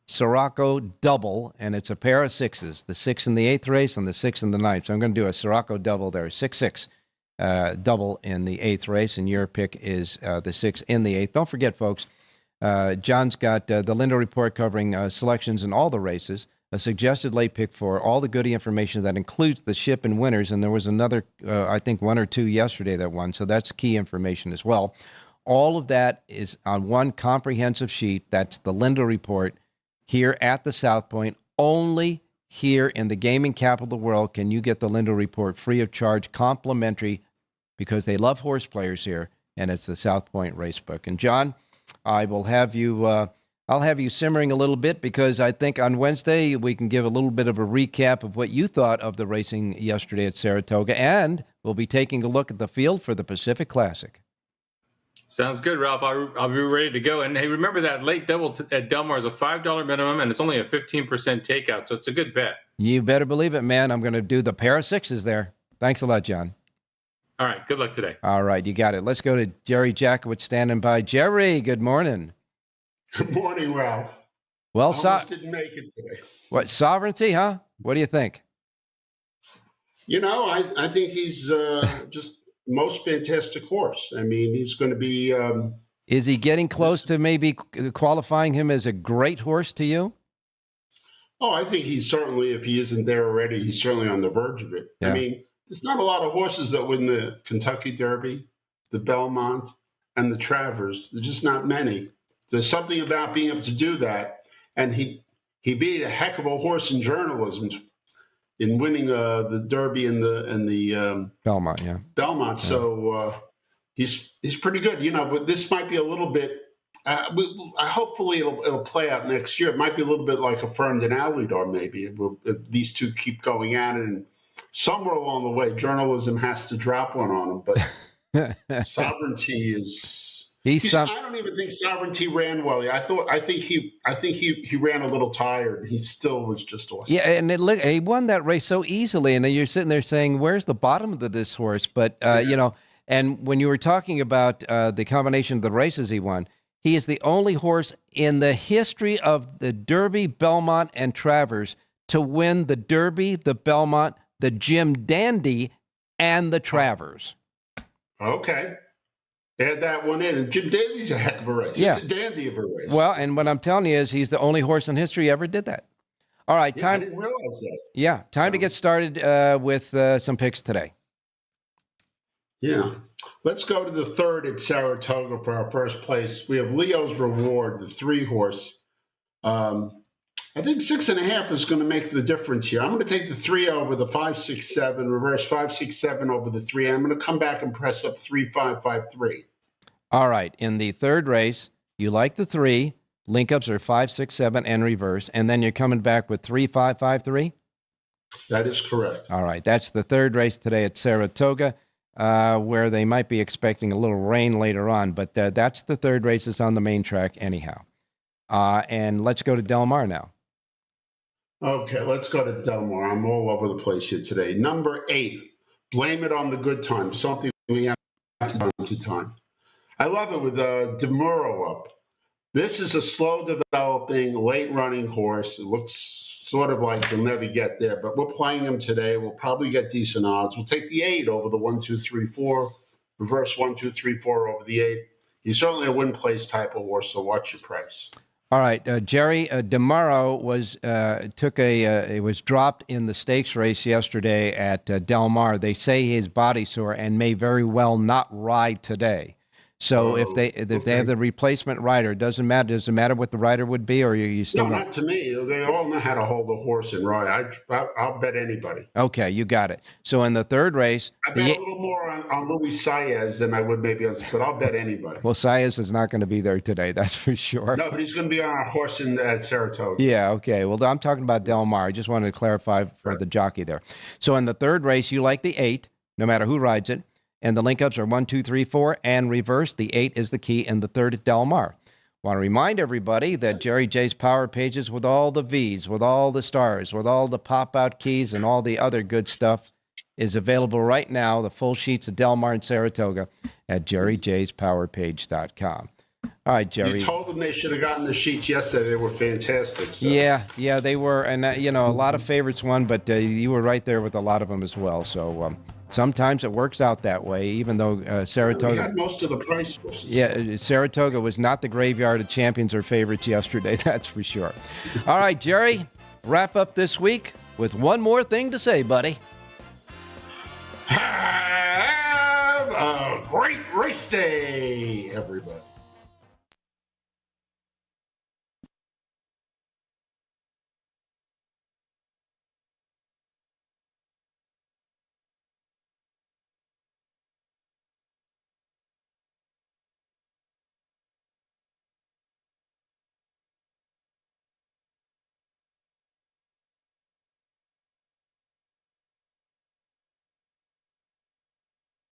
Siraco double, and it's a pair of 6s, the 6 in the 8th race and the 6 in the 9th. So I'm going to do a Siraco double there, 6-6 double in the 8th race, and your pick is the 6 in the 8th. Don't forget, folks, John's got the Linda Report covering selections in all the races, a suggested late pick for all the goodie information that includes the ship and winners, and there was another, I think, 1 or 2 yesterday that won, so that's key information as well. All of that is on one comprehensive sheet. That's the Linda Report. Here at the South Point, only here in the gaming capital of the world can you get the Linda Report free of charge, complimentary, because they love horse players here, and it's the South Point Racebook. And John, I will have you. I'll have you simmering a little bit because I think on Wednesday we can give a little bit of a recap of what you thought of the racing yesterday at Saratoga, and we'll be taking a look at the field for the Pacific Classic. Sounds good, Ralph. I'll be ready to go. And hey, remember that late double at Del Mar is a $5 minimum, and it's only a 15% takeout, so it's a good bet. You better believe it, man. I'm going to do the pair of 6s there. Thanks a lot, John. All right, good luck today. All right, you got it. Let's go to Jerry Jackowitz standing by. Jerry, good morning. Good morning, Ralph. Well, almost didn't make it today. What, Sovereignty, huh? What do you think? I think he's just most fantastic horse. I mean, he's going to be... Is he getting close to maybe qualifying him as a great horse to you? Oh, I think he's certainly, if he isn't there already, he's certainly on the verge of it. Yeah. I mean, there's not a lot of horses that win the Kentucky Derby, the Belmont, and the Travers. There's just not many. There's something about being able to do that. And he beat a heck of a horse in journalism in winning the Derby and the Belmont, yeah. Belmont. Yeah. So he's pretty good, but this might be a little bit. Hopefully it'll play out next year. It might be a little bit like a Ferndon Alidor, maybe. If these two keep going at it, and somewhere along the way, journalism has to drop one on them. But Sovereignty is. I don't even think Sovereignty ran well. I think he ran a little tired. He still was just awesome. Yeah, and he won that race so easily. And you're sitting there saying, "Where's the bottom of this horse?" But and when you were talking about the combination of the races he won, he is the only horse in the history of the Derby, Belmont, and Travers to win the Derby, the Belmont, the Jim Dandy, and the Travers. Okay. Add that one in. And Jim Dandy's a heck of a race. Yeah. It's a dandy of a race. Well, and what I'm telling you is he's the only horse in history ever did that. All right, time. I didn't realize that. Yeah, time to get started with some picks today. Yeah. Let's go to the 3rd at Saratoga for our first place. We have Leo's Reward, the 3-horse. I think 6.5 is going to make the difference here. I'm going to take the 3 over the 5, 6, 7, reverse 5, 6, 7 over the 3. I'm going to come back and press up 3, 5, 5, 3. All right. In the 3rd race, you like the 3. Link-ups are 5, 6, 7, and reverse. And then you're coming back with 3, 5, 5, 3? That is correct. All right. That's the 3rd race today at Saratoga, where they might be expecting a little rain later on. But that's the 3rd race. It's on the main track anyhow. And let's go to Del Mar now. Okay, let's go to Del Mar. I'm all over the place here today. Number 8, Blame It on the Good Times, something we have to time to time. I love it with DeMuro up. This is a slow developing, late running horse. It looks sort of like he'll never get there, but we're playing him today. We'll probably get decent odds. We'll take the 8 over the 1, 2, 3, 4. Reverse 1, 2, 3, 4 over the 8. He's certainly a win place type of horse, so watch your price. All right, Jerry, DeMauro was it was dropped in the stakes race yesterday at Del Mar. They say his body's sore and may very well not ride today. So if they have the replacement rider, it doesn't matter. Does it matter what the rider would be, or you still? No, not to me. They all know how to hold a horse and ride. I'll bet anybody. Okay, you got it. So in the third race, I bet a little more on Luis Saez than I would maybe on, but I'll bet anybody. Well, Saez is not going to be there today, that's for sure. No, but he's going to be on a horse at Saratoga. Yeah, okay. Well, I'm talking about Del Mar. I just wanted to clarify for the jockey there. So in the third race, you like the 8, no matter who rides it. And the link-ups are 1, 2, 3, 4, and reverse. The 8 is the key in the third at Del Mar. Want to remind everybody that Jerry J's Power Pages with all the V's, with all the stars, with all the pop-out keys, and all the other good stuff is available right now, the full sheets of Del Mar and Saratoga at jerryjspowerpage.com. All right, Jerry. You told them they should have gotten the sheets yesterday. They were fantastic. So. Yeah, they were. And, a lot of favorites won, but you were right there with a lot of them as well. So sometimes it works out that way, even though Saratoga... We had most of the price horses. Yeah, Saratoga was not the graveyard of champions or favorites yesterday, that's for sure. All right, Jerry, wrap up this week with one more thing to say, buddy. Have a great race day, everybody.